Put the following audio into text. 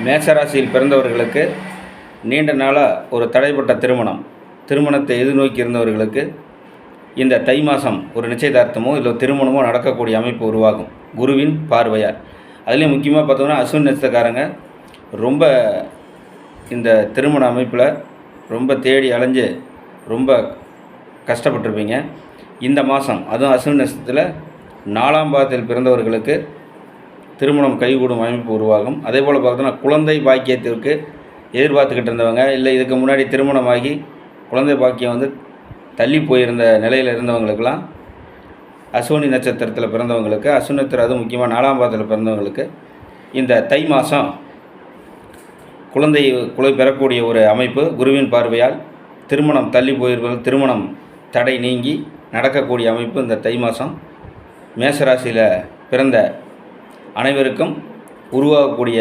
மேஷராசியில் பிறந்தவர்களுக்கு நீண்ட நாளாக ஒரு தடைப்பட்ட திருமணத்தை எதிர்நோக்கி இருந்தவர்களுக்கு இந்த தை மாதம் ஒரு நிச்சயதார்த்தமோ இல்லை திருமணமோ நடக்கக்கூடிய அமைப்பு உருவாகும் குருவின் பார்வையால். அதுலேயும் முக்கியமாக பார்த்தோம்னா அஸ்வினி நட்சத்திரக்காரங்க ரொம்ப இந்த திருமண அமைப்பில் ரொம்ப தேடி அலைஞ்சு ரொம்ப கஷ்டப்பட்டிருப்பீங்க. இந்த மாதம் அதுவும் அஸ்வினி நட்சத்திரத்தில் 4ஆம் பாதத்தில் பிறந்தவர்களுக்கு திருமணம் கைகூடும் அமைப்பு உருவாகும். அதே போல் பார்த்தோன்னா குழந்தை பாக்கியத்திற்கு எதிர்பார்த்துக்கிட்டு இருந்தவங்க, இல்லை இதுக்கு முன்னாடி திருமணமாகி குழந்தை பாக்கியம் தள்ளி போயிருந்த நிலையில் இருந்தவங்களுக்கெல்லாம் அஸ்வினி நட்சத்திரத்தில் பிறந்தவங்களுக்கு, அஸ்வினி நட்சத்திரம் அதுவும் முக்கியமாக 4ஆம் பாதத்தில் பிறந்தவங்களுக்கு இந்த தை மாதம் குழந்தை பெறக்கூடிய ஒரு அமைப்பு குருவின் பார்வையால் திருமணம் தள்ளி போயிருப்பது திருமணம் தடை நீங்கி நடக்கக்கூடிய அமைப்பு இந்த தை மாதம் மேஷராசியில் பிறந்த அனைவருக்கும் உருவாகக்கூடிய